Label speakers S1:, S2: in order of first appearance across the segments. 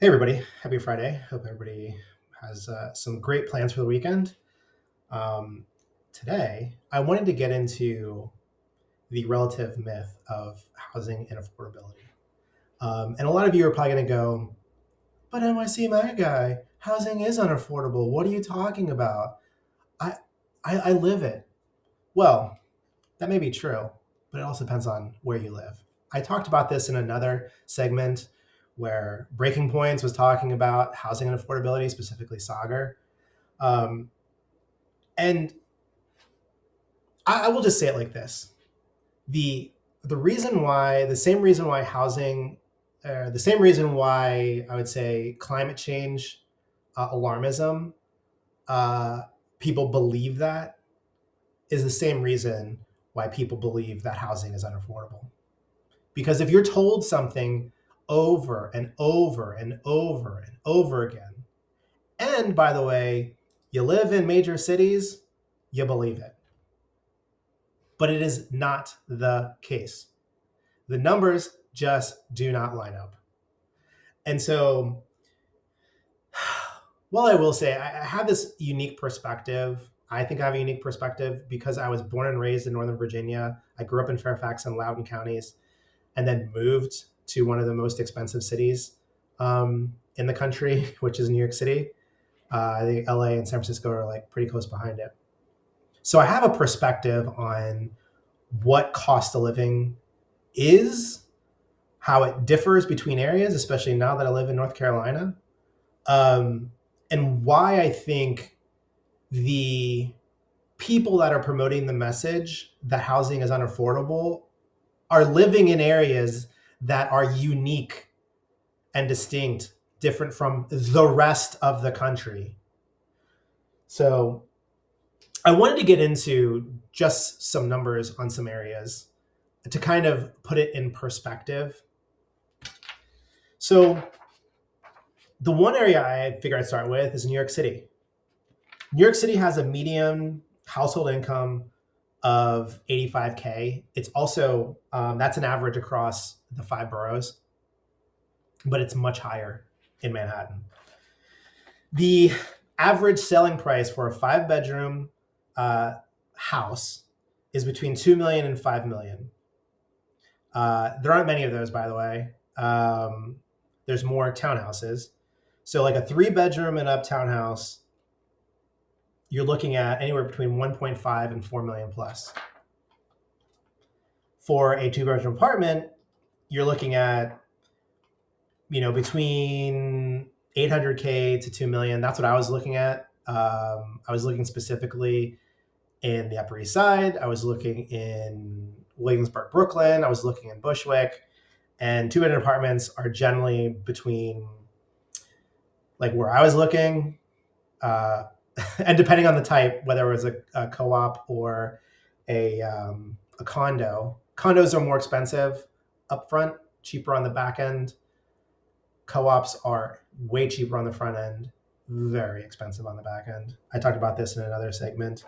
S1: Hey, everybody. Happy Friday. Hope everybody has some great plans for the weekend. Um, Today, I wanted to get into the relative myth of housing and affordability. And a lot of you are probably going to go, but NYC MAGA guy, housing is unaffordable. What are you talking about? I, I live it. Well, that may be true, but it also depends on where you live. I talked about this in another segment where Breaking Points was talking about housing and affordability, specifically Sagar. Um, and I will just say it like this: the the reason why, the same reason why housing, the same reason why I would say climate change alarmism, uh, people believe that is the same reason why people believe that housing is unaffordable. Because if you're told something over and over and over and over again, and by the way, you live in major cities, you believe it. But it is not the case. The numbers just do not line up. And so, well, I will say I have this unique perspective. I think I have a unique perspective because I was born and raised in Northern Virginia. I grew up in Fairfax and Loudoun counties, and then moved to one of the most expensive cities in the country, which is New York City. I think LA and San Francisco are like pretty close behind it. So I have a perspective on what cost of living is, how it differs between areas, especially now that I live in North Carolina, um, and why I think the people that are promoting the message that housing is unaffordable are living in areas that are unique and distinct, different from the rest of the country. So I wanted to get into just some numbers on some areas to kind of put it in perspective. So the one area I figure I'd start with is New York City. New York City has a median household income of 85K. It's also, that's an average across the five boroughs, but it's much higher in Manhattan. The average selling price for a five-bedroom house is between 2 million and 5 million. There aren't many of those, by the way. There's more townhouses. So like a three-bedroom and up townhouse, you're looking at anywhere between 1.5 and 4 million plus. For a two-bedroom apartment, you're looking at, between 800K to 2 million. That's what I was looking at. I was looking specifically in the Upper East Side. I was looking in Williamsburg, Brooklyn. I was looking in Bushwick. And two-bedroom apartments are generally between, like where I was looking, and depending on the type, whether it was a co-op or a condo. Condos are more expensive upfront, cheaper on the back end. Co-ops are way cheaper on the front end, very expensive on the back end. I talked about this in another segment.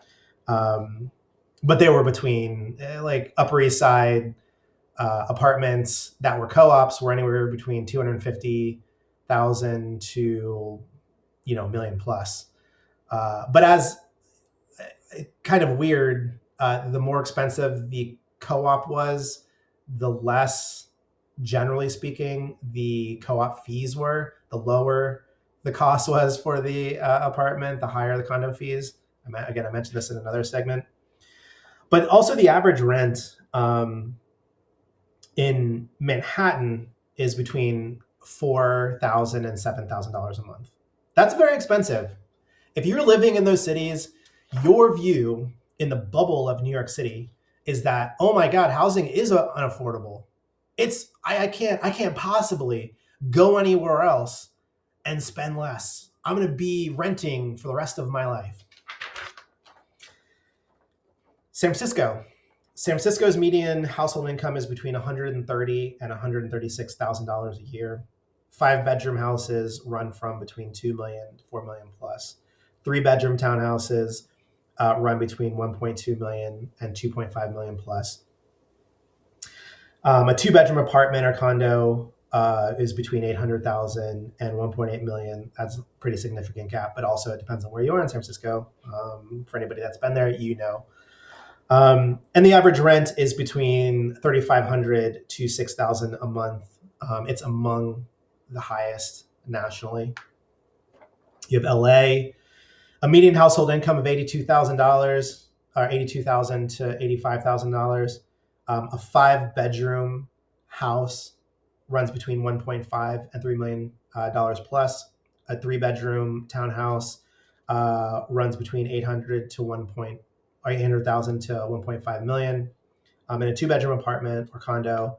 S1: But they were between like Upper East Side apartments that were co-ops were anywhere between 250,000 to million plus. But as kind of weird, the more expensive the co-op was, the less, generally speaking, the co-op fees were. The lower the cost was for the apartment, the higher the condo fees. Again, I mentioned this in another segment. But also the average rent in Manhattan is between $4,000 and $7,000 a month. That's very expensive. If you're living in those cities, your view in the bubble of New York City is that, oh my God, housing is unaffordable. I can't possibly go anywhere else and spend less. I'm going to be renting for the rest of my life. San Francisco's median household income is between $130,000 and $136,000 a year. Five-bedroom houses run from between 2 million to 4 million plus. Three-bedroom townhouses run between 1.2 million and 2.5 million plus. A two-bedroom apartment or condo is between 800,000 and 1.8 million. That's a pretty significant gap, but also it depends on where you are in San Francisco. For anybody that's been there, you know. And the average rent is between 3,500 to 6,000 a month. It's among the highest nationally. You have LA, a median household income of $82,000, or 82,000 to $85,000. A 5-bedroom house runs between 1.5 and $3 million plus. A 3-bedroom townhouse runs between 800,000 to 1.5 million. And a 2-bedroom apartment or condo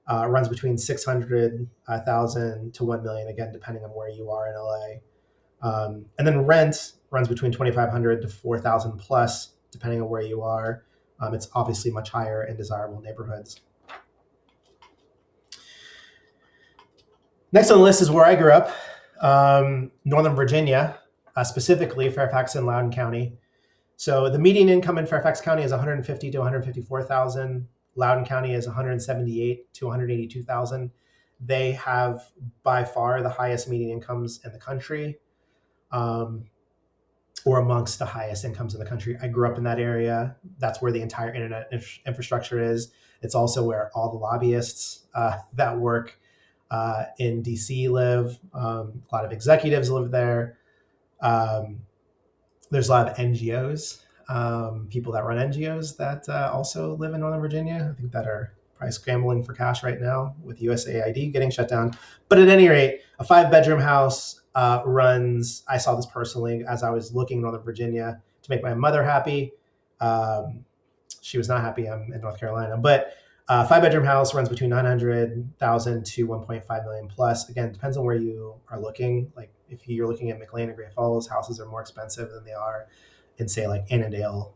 S1: runs between 600,000 to 1 million, again, depending on where you are in LA. And then rent runs between 2,500 to 4,000 plus, depending on where you are. It's obviously much higher in desirable neighborhoods. Next on the list is where I grew up, Northern Virginia, specifically Fairfax and Loudoun County. So the median income in Fairfax County is 150 to 154,000. Loudoun County is 178 to 182,000. They have by far the highest median incomes in the country, or amongst the highest incomes in the country. I grew up in that area. That's where the entire internet infrastructure is. It's also where all the lobbyists that work in DC live. A lot of executives live there. There's a lot of NGOs, people that run NGOs that also live in Northern Virginia. I think that are probably scrambling for cash right now with USAID getting shut down. But at any rate, a 5-bedroom house runs, I saw this personally as I was looking in Northern Virginia to make my mother happy. She was not happy. I'm in North Carolina, but a 5-bedroom house runs between 900,000 to 1.5 million plus. Again, depends on where you are looking. Like if you're looking at McLean or Great Falls, houses are more expensive than they are in, say, like Annandale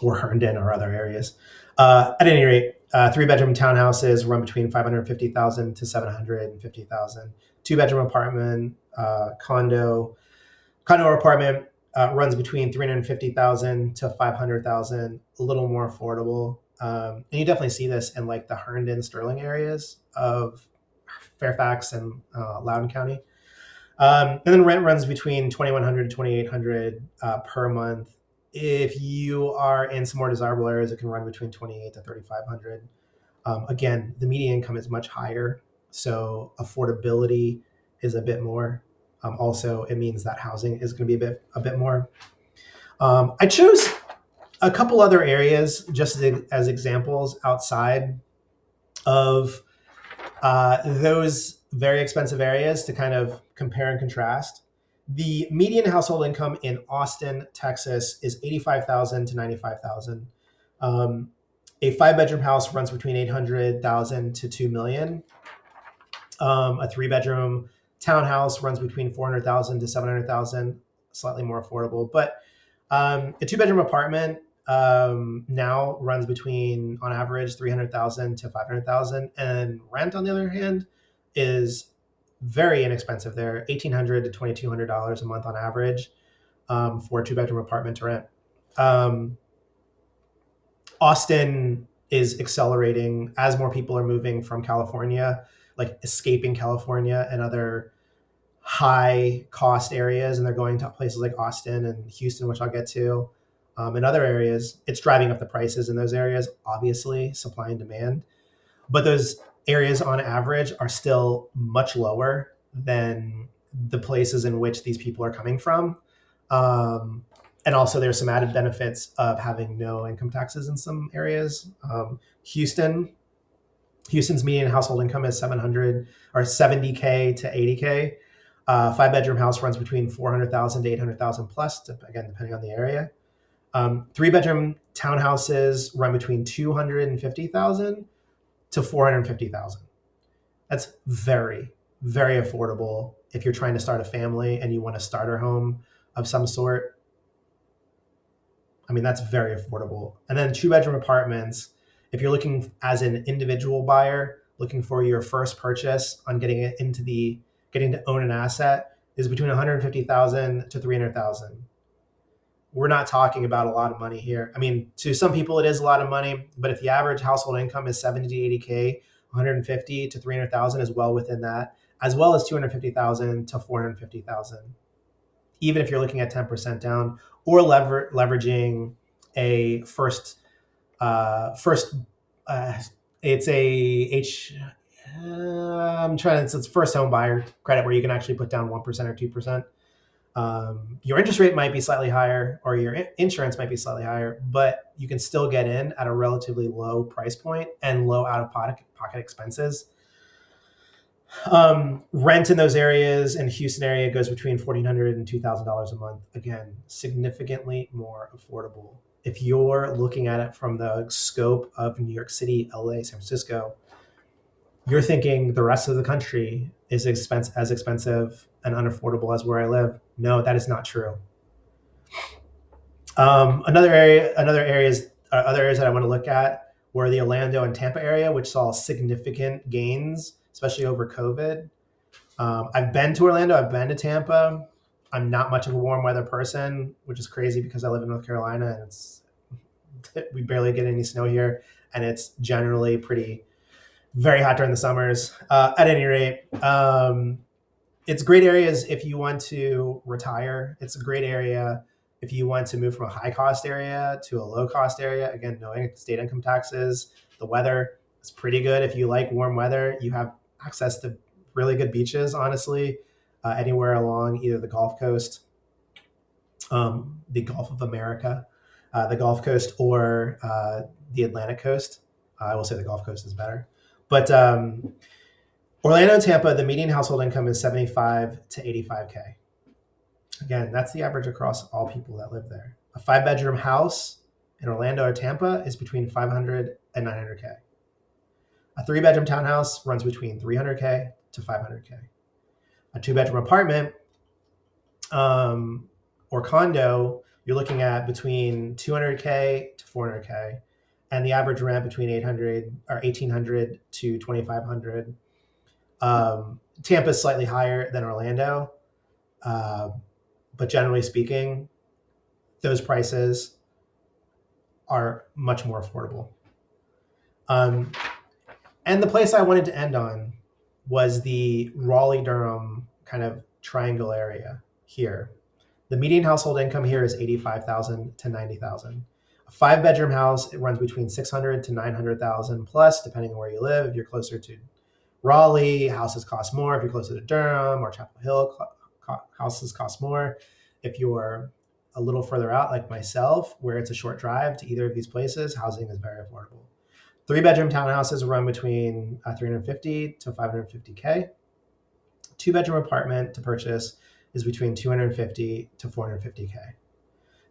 S1: or Herndon or other areas. At any rate, 3-bedroom townhouses run between 550,000 to 750,000. 2-bedroom apartment, condo or apartment runs between 350,000 to 500,000, a little more affordable. And you definitely see this in like the Herndon, Sterling areas of Fairfax and Loudoun County. And then rent runs between 2,100 to 2,800 per month. If you are in some more desirable areas, it can run between 28 to 3,500. Again, the median income is much higher, so affordability is a bit more. Also, it means that housing is going to be a bit more. I chose a couple other areas just as examples outside of those very expensive areas to kind of compare and contrast. The median household income in Austin, Texas is 85,000 to 95,000. A 5-bedroom house runs between 800,000 to 2 million. A 3-bedroom townhouse runs between 400,000 to 700,000, slightly more affordable. But a 2-bedroom apartment now runs between, on average, 300,000 to 500,000, and rent, on the other hand, is very inexpensive there, $1,800 to $2,200 a month on average for a 2-bedroom apartment to rent. Austin is accelerating as more people are moving from California, like escaping California and other high cost areas, and they're going to places like Austin and Houston, which I'll get to. In other areas, it's driving up the prices in those areas, obviously, supply and demand. But those areas on average are still much lower than the places in which these people are coming from. And also there's some added benefits of having no income taxes in some areas. Houston's median household income is 700 or 70K to 80K. 5-bedroom house runs between 400,000 to 800,000 plus, again, depending on the area. 3-bedroom townhouses run between 250,000 to 450,000. That's very, very affordable if you're trying to start a family and you want a starter home of some sort. I mean, that's very affordable. And then 2-bedroom apartments, if you're looking as an individual buyer, looking for your first purchase on getting to own an asset, is between 150,000 to 300,000. We're not talking about a lot of money here. I mean, to some people it is a lot of money, but if the average household income is 70 to 80K 150 to 300,000 is well within that, as well as 250,000 to 450,000. Even if you're looking at 10% down, or leveraging a first it's a H I'm trying to, it's first home buyer credit where you can actually put down 1% or 2%. Your interest rate might be slightly higher, or your insurance might be slightly higher, but you can still get in at a relatively low price point and low out of pocket expenses. Rent in those areas in Houston area goes between $1,400 and $2,000 a month. Again, significantly more affordable. If you're looking at it from the scope of New York City, LA, San Francisco, you're thinking the rest of the country is as expensive and unaffordable as where I live. No, that is not true. Other areas that I want to look at were the Orlando and Tampa area, which saw significant gains, especially over COVID. I've been to Orlando. I've been to Tampa. I'm not much of a warm weather person, which is crazy because I live in North Carolina and we barely get any snow here, and it's generally very hot during the summers. At any rate, it's great areas if you want to retire. It's a great area if you want to move from a high cost area to a low cost area. Again, knowing state income taxes, the weather is pretty good. If you like warm weather, you have access to really good beaches, honestly, anywhere along either the Gulf Coast, the Gulf of America, the Gulf Coast, or the Atlantic Coast. I will say the Gulf Coast is better. But Orlando and Tampa, the median household income is 75 to 85K. Again, that's the average across all people that live there. A 5-bedroom house in Orlando or Tampa is between 500 and 900K. A 3-bedroom townhouse runs between 300K to 500K. A 2-bedroom apartment or condo, you're looking at between 200K to 400K, and the average rent between 1,800 to 2,500. Tampa is slightly higher than Orlando, but generally speaking, those prices are much more affordable. And the place I wanted to end on was the Raleigh-Durham kind of triangle area here. The median household income here is $85,000 to $90,000. A 5-bedroom house, it runs between $600,000 to $900,000 plus, depending on where you live. If you're closer to Raleigh, houses cost more. If you're closer to Durham or Chapel Hill, houses cost more. If you're a little further out, like myself, where it's a short drive to either of these places, housing is very affordable. 3-bedroom townhouses run between 350 to 550K. 2-bedroom apartment to purchase is between 250 to 450K.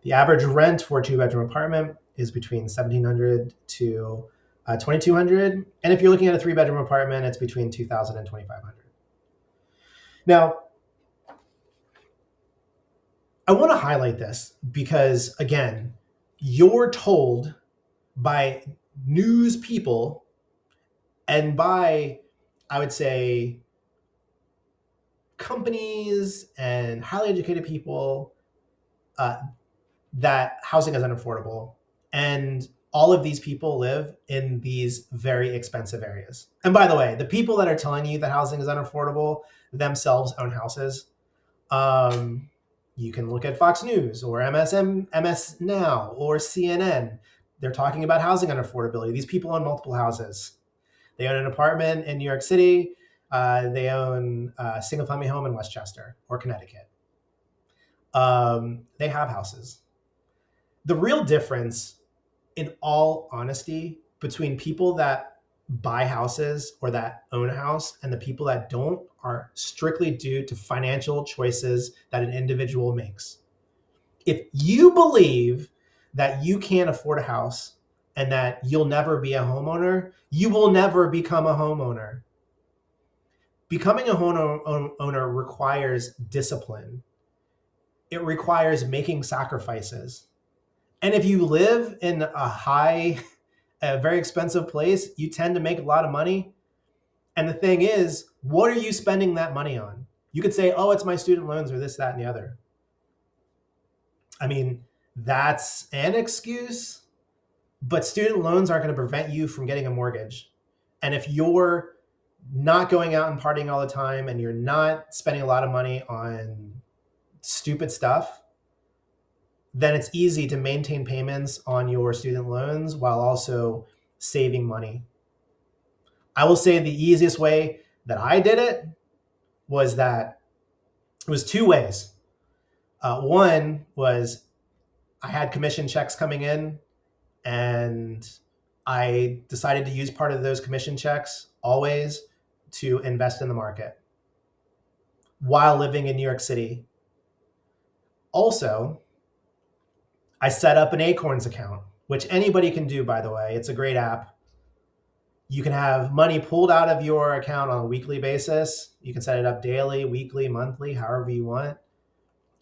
S1: The average rent for a 2-bedroom apartment is between 1,700 to 2,200. And if you're looking at a 3-bedroom apartment, it's between 2,000 and 2,500. Now, I want to highlight this because, again, you're told by news people and by, I would say, companies and highly educated people that housing is unaffordable. And all of these people live in these very expensive areas. And by the way, the people that are telling you that housing is unaffordable themselves own houses. You can look at Fox News or MS Now or CNN. They're talking about housing unaffordability. These people own multiple houses. They own an apartment in New York City. They own a single-family home in Westchester or Connecticut. They have houses. The real difference, in all honesty, between people that buy houses or that own a house and the people that don't are strictly due to financial choices that an individual makes. If you believe that you can't afford a house and that you'll never be a homeowner, you will never become a homeowner. Becoming a homeowner requires discipline. It requires making sacrifices. And if you live in a very expensive place, you tend to make a lot of money. And the thing is, what are you spending that money on? You could say, oh, it's my student loans or this, that, and the other. I mean, that's an excuse, but student loans aren't going to prevent you from getting a mortgage. And if you're not going out and partying all the time and you're not spending a lot of money on stupid stuff, then it's easy to maintain payments on your student loans while also saving money. I will say the easiest way that I did it was that it was two ways. One was I had commission checks coming in, and I decided to use part of those commission checks always to invest in the market while living in New York City. Also, I set up an Acorns account, which anybody can do, by the way. It's a great app. You can have money pulled out of your account on a weekly basis. You can set it up daily, weekly, monthly, however you want.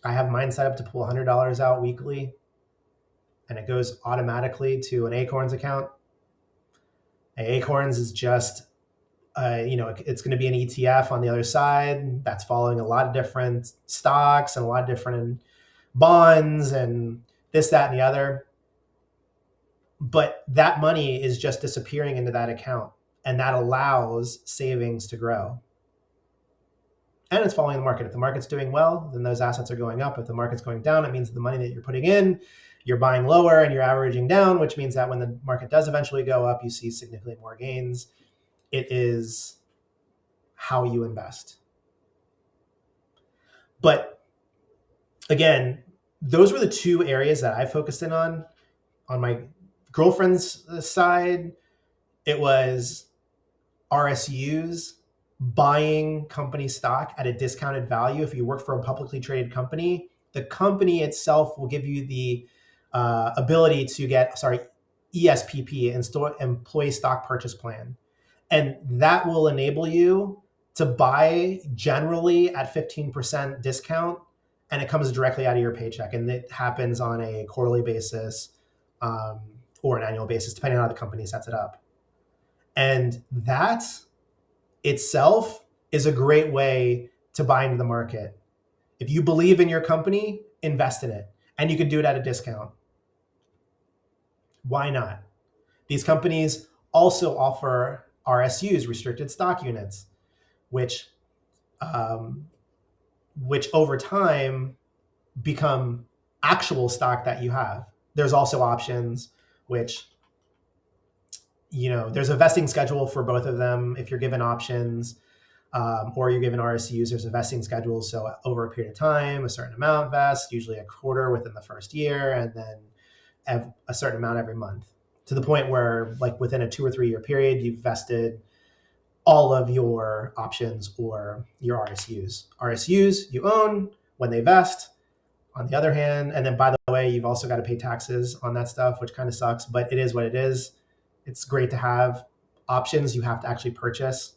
S1: I have mine set up to pull $100 out weekly, and it goes automatically to an Acorns account. Acorns is just, it's going to be an ETF on the other side that's following a lot of different stocks and a lot of different bonds and this, that, and the other. But that money is just disappearing into that account, and that allows savings to grow. And it's following the market. If the market's doing well, then those assets are going up. If the market's going down, it means that the money that you're putting in, you're buying lower and you're averaging down, which means that when the market does eventually go up, you see significantly more gains. It is how you invest. But again, those were the two areas that I focused in on. On my girlfriend's side, it was RSUs, buying company stock at a discounted value. If you work for a publicly traded company, the company itself will give you the ability to get, ESPP, Employee Stock Purchase Plan. And that will enable you to buy generally at 15% discount, and it comes directly out of your paycheck. And it happens on a quarterly basis or an annual basis, depending on how the company sets it up. And that itself is a great way to buy into the market. If you believe in your company, invest in it. And you can do it at a discount. Why not? These companies also offer RSUs, restricted stock units, which over time become actual stock that you have. There's also options, which, there's a vesting schedule for both of them. If you're given options or you're given RSUs, there's a vesting schedule. So over a period of time, a certain amount vests, usually a quarter within the first year, and then a certain amount every month, to the point where, like, within a 2 or 3 year period, you've vested all of your options or your RSUs. RSUs you own when they vest, on the other hand. And then, by the way, you've also got to pay taxes on that stuff, which kind of sucks, but it is what it is. It's great to have options you have to actually purchase,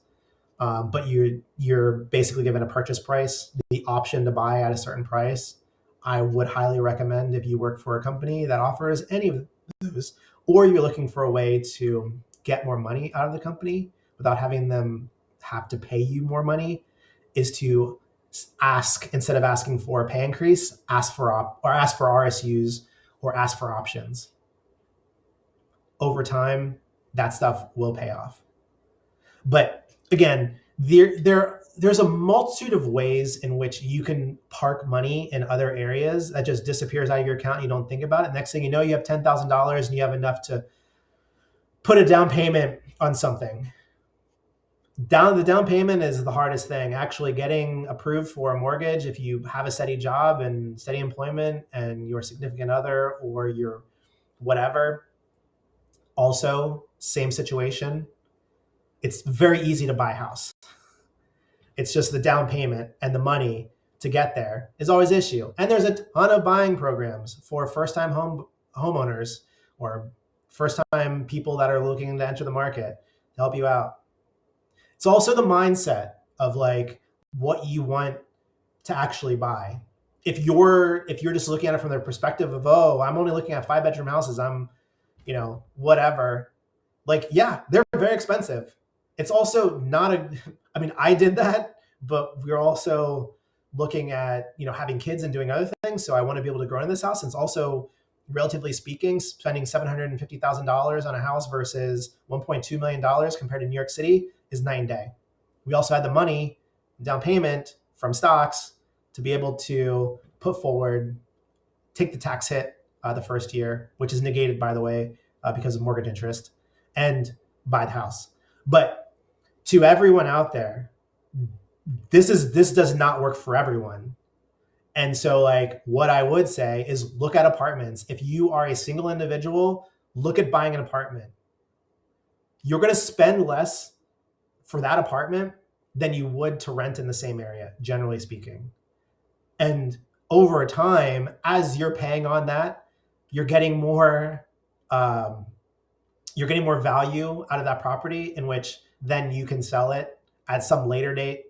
S1: but you're basically given a purchase price, the option to buy at a certain price. I would highly recommend, if you work for a company that offers any of those, or you're looking for a way to get more money out of the company without having them have to pay you more money, is to ask, instead of asking for a pay increase, ask for RSUs or ask for options. Over time, that stuff will pay off. But again, there's a multitude of ways in which you can park money in other areas that just disappears out of your account and you don't think about it. Next thing you know, you have $10,000 and you have enough to put a down payment on something. The down payment is the hardest thing. Actually getting approved for a mortgage, if you have a steady job and steady employment and your significant other or your whatever, also same situation. It's very easy to buy a house. It's just the down payment and the money to get there is always an issue. And there's a ton of buying programs for first-time homeowners or first-time people that are looking to enter the market to help you out. It's also the mindset of, like, what you want to actually buy. If you're just looking at it from the perspective of, oh, I'm only looking at 5-bedroom houses, I'm, whatever. Like, yeah, they're very expensive. It's also not I did that, but we're also looking at, having kids and doing other things. So I want to be able to grow in this house. And it's also relatively speaking, spending $750,000 on a house versus $1.2 million compared to New York City is night and day. We also had the money, down payment from stocks to be able to put forward, take the tax hit the first year, which is negated, by the way, because of mortgage interest, and buy the house. But to everyone out there, this does not work for everyone. And so, like, what I would say is look at apartments. If you are a single individual, look at buying an apartment. You're going to spend less for that apartment than you would to rent in the same area, generally speaking. And over time, as you're paying on that, you're getting more value out of that property, in which then you can sell it at some later date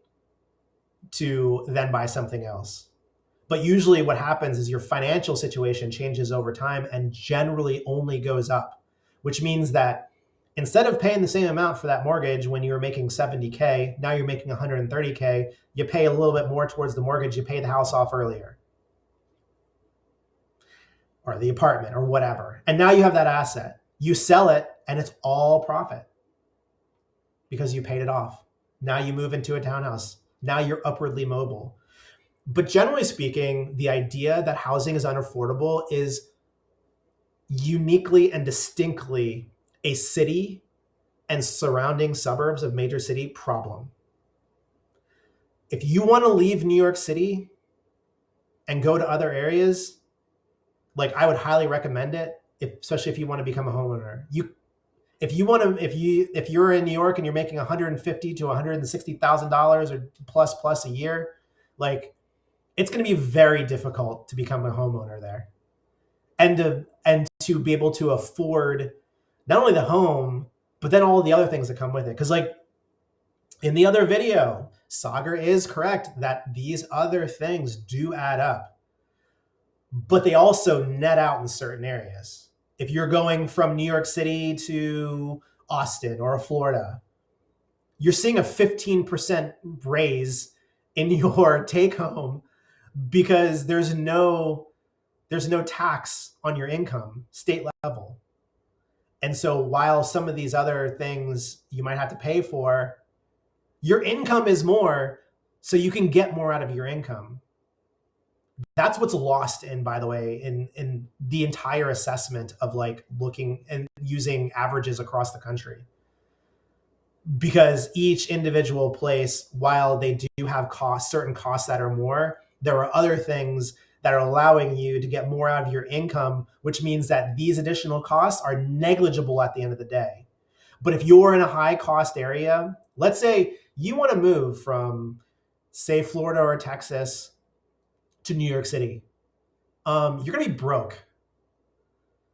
S1: to then buy something else. But usually what happens is your financial situation changes over time and generally only goes up, which means that instead of paying the same amount for that mortgage when you were making 70K, now you're making 130K, you pay a little bit more towards the mortgage, you pay the house off earlier, or the apartment or whatever. And now you have that asset. You sell it and it's all profit because you paid it off. Now you move into a townhouse. Now you're upwardly mobile. But generally speaking, the idea that housing is unaffordable is uniquely and distinctly a city and surrounding suburbs of major city problem. If you want to leave New York City and go to other areas, like, I would highly recommend it, especially if you want to become a homeowner. If you're in New York and you're making $150,000 to $160,000 or plus a year, like, it's going to be very difficult to become a homeowner there, and to be able to afford not only the home, but then all the other things that come with it. Because, like, in the other video, Sagar is correct that these other things do add up, but they also net out in certain areas. If you're going from New York City to Austin or Florida, you're seeing a 15% raise in your take home because there's no tax on your income, state level. And so while some of these other things you might have to pay for, your income is more, so you can get more out of your income. That's what's lost in, by the way, in the entire assessment of, like, looking and using averages across the country. Because each individual place, while they do have certain costs that are more, there are other things that are allowing you to get more out of your income, which means that these additional costs are negligible at the end of the day. But if you're in a high cost area, let's say you want to move from, say, Florida or Texas to New York City, you're going to be broke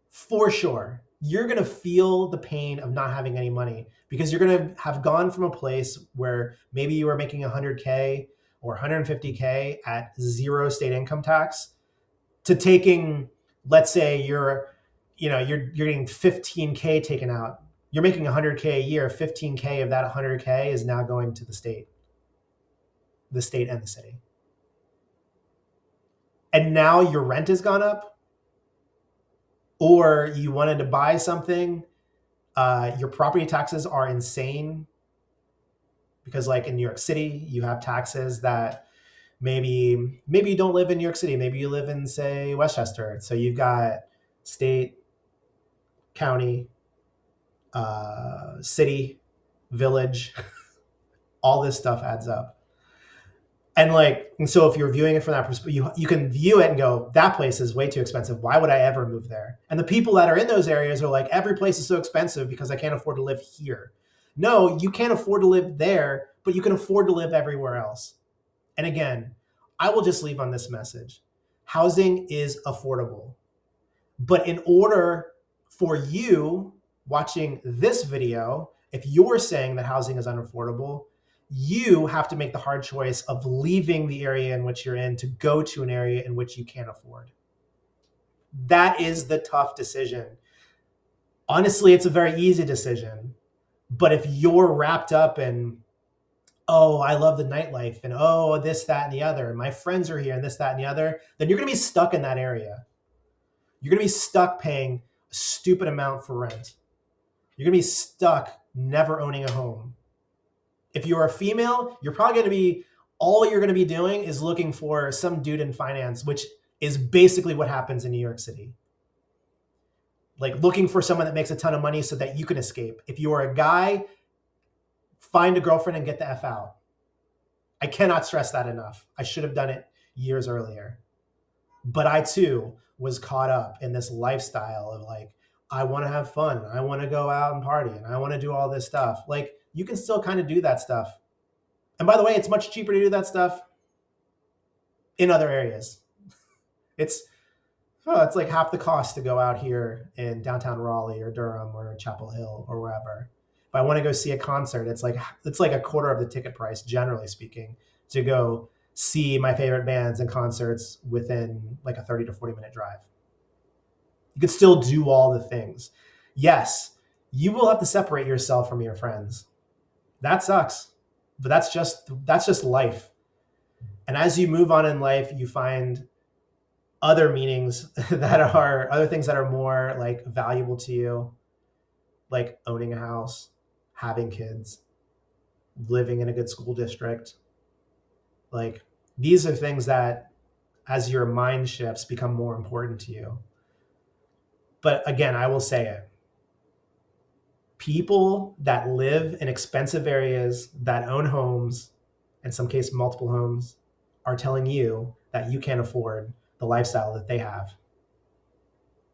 S1: for sure. You're going to feel the pain of not having any money because you're going to have gone from a place where maybe you were making 100K or 150K at zero state income tax to taking, let's say you're getting 15K taken out. You're making 100K a year. 15K of that 100K is now going to the state and the city. And now your rent has gone up, or you wanted to buy something, your property taxes are insane because, like, in New York City, you have taxes that maybe you don't live in New York City. Maybe you live in, say, Westchester. So you've got state, county, city, village, all this stuff adds up. And so if you're viewing it from that perspective, you can view it and go, that place is way too expensive. Why would I ever move there? And the people that are in those areas are like, every place is so expensive because I can't afford to live here. No, you can't afford to live there, but you can afford to live everywhere else. And again, I will just leave on this message. Housing is affordable. But in order for you watching this video, if you're saying that housing is unaffordable, you have to make the hard choice of leaving the area in which you're in to go to an area in which you can't afford. That is the tough decision. Honestly, it's a very easy decision. But if you're wrapped up in, oh, I love the nightlife, and oh, this, that, and the other, and my friends are here, and this, that, and the other, then you're going to be stuck in that area. You're going to be stuck paying a stupid amount for rent. You're going to be stuck never owning a home. If you're a female, you're probably going to be, all you're going to be doing is looking for some dude in finance, which is basically what happens in New York City. Like looking for someone that makes a ton of money so that you can escape. If you are a guy, find a girlfriend and get the F out. I cannot stress that enough. I should have done it years earlier. But I too was caught up in this lifestyle of like, I want to have fun. I want to go out and party and I want to do all this stuff. Like you can still kind of do that stuff. And by the way, it's much cheaper to do that stuff in other areas. It's like half the cost to go out here in downtown Raleigh or Durham or Chapel Hill or wherever. If I want to go see a concert, it's like a quarter of the ticket price, generally speaking, to go see my favorite bands and concerts within like a 30 to 40-minute drive. You could still do all the things. Yes, you will have to separate yourself from your friends. That sucks, but that's just life. And as you move on in life, you find other meanings other things that are more like valuable to you, like owning a house, having kids, living in a good school district. Like these are things that as your mind shifts become more important to you. But again, I will say it. People that live in expensive areas, that own homes, in some cases multiple homes, are telling you that you can't afford the lifestyle that they have.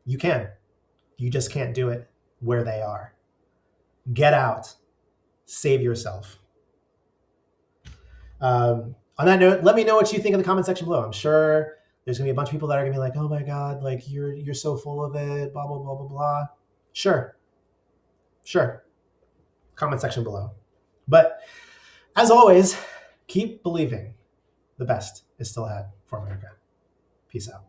S1: You can. You just can't do it where they are. Get out. Save yourself. On that note, let me know what you think in the comment section below. I'm sure there's going to be a bunch of people that are going to be like, oh my God, like you're so full of it, blah, blah, blah, blah, blah. Sure. Comment section below. But as always, keep believing the best is still ahead for America. Peace out.